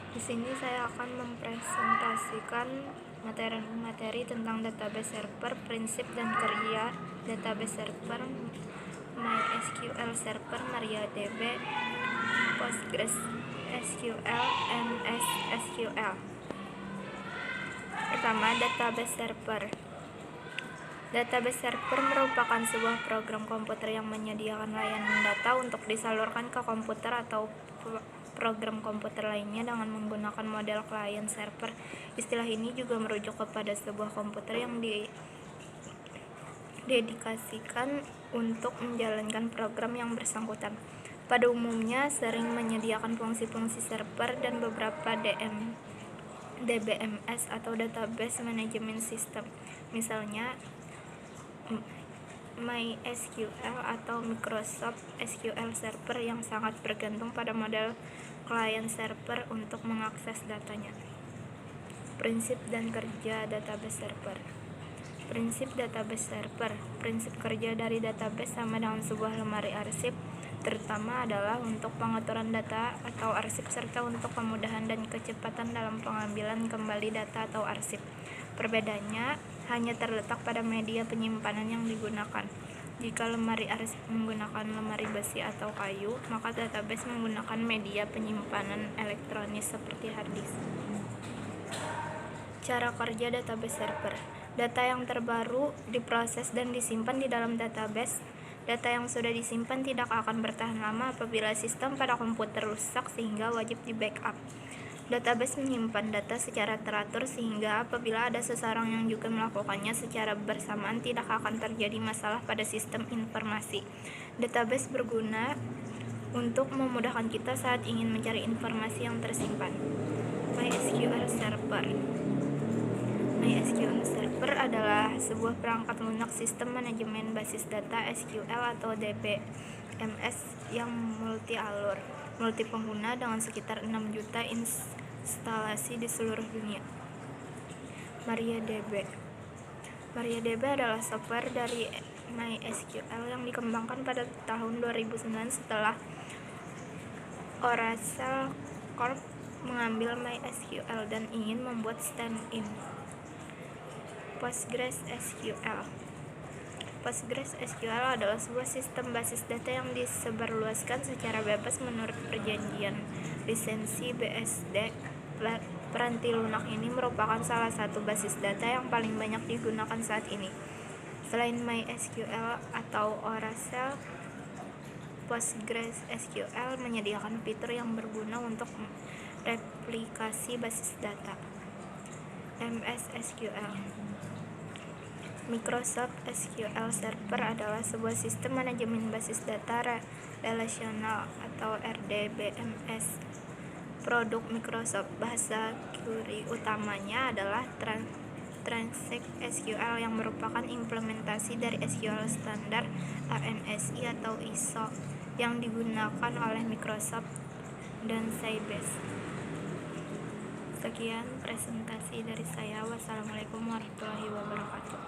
Di sini saya akan mempresentasikan materi-materi tentang database server, prinsip dan kerja database server, MySQL server, MariaDB, PostgreSQL, MS SQL. Pertama, database server. Database server merupakan sebuah program komputer yang menyediakan layanan data untuk disalurkan ke komputer atau program komputer lainnya dengan menggunakan model client server. Istilah ini juga merujuk kepada sebuah komputer yang didedikasikan untuk menjalankan program yang bersangkutan. Pada umumnya sering menyediakan fungsi-fungsi server dan beberapa DBMS atau Database Management System, misalnya MySQL atau Microsoft SQL Server yang sangat bergantung pada model client server untuk mengakses datanya. Prinsip dan kerja database server. Prinsip database server. Prinsip kerja dari database sama dengan sebuah lemari arsip, terutama adalah untuk pengaturan data atau arsip serta untuk kemudahan dan kecepatan dalam pengambilan kembali data atau arsip. Perbedaannya hanya terletak pada media penyimpanan yang digunakan. Jika lemari arsip menggunakan lemari besi atau kayu, maka database menggunakan media penyimpanan elektronis seperti hard disk. Cara kerja database server. Data yang terbaru diproses dan disimpan di dalam database. Data yang sudah disimpan tidak akan bertahan lama apabila sistem pada komputer rusak sehingga wajib di-backup. Database menyimpan data secara teratur sehingga apabila ada seseorang yang juga melakukannya secara bersamaan tidak akan terjadi masalah pada sistem informasi. Database berguna untuk memudahkan kita saat ingin mencari informasi yang tersimpan. MySQL Server. MySQL Server adalah sebuah perangkat lunak sistem manajemen basis data SQL atau DBMS yang multi-alur, multi-pengguna dengan sekitar 6 juta instalasi di seluruh dunia. MariaDB. MariaDB adalah software dari MySQL yang dikembangkan pada tahun 2009 setelah Oracle Corp mengambil MySQL dan ingin membuat stand-in. PostgreSQL. PostgreSQL adalah sebuah sistem basis data yang disebarluaskan secara bebas menurut perjanjian lisensi BSD. Peranti lunak ini merupakan salah satu basis data yang paling banyak digunakan saat ini. Selain MySQL atau Oracle, PostgreSQL menyediakan fitur yang berguna untuk replikasi basis data. MS SQL. Microsoft SQL Server adalah sebuah sistem manajemen basis data relasional atau RDBMS produk Microsoft. Bahasa query utamanya adalah Transact SQL yang merupakan implementasi dari SQL standar ANSI atau ISO yang digunakan oleh Microsoft dan Sybase. Sekian presentasi dari saya. Wassalamualaikum warahmatullahi wabarakatuh.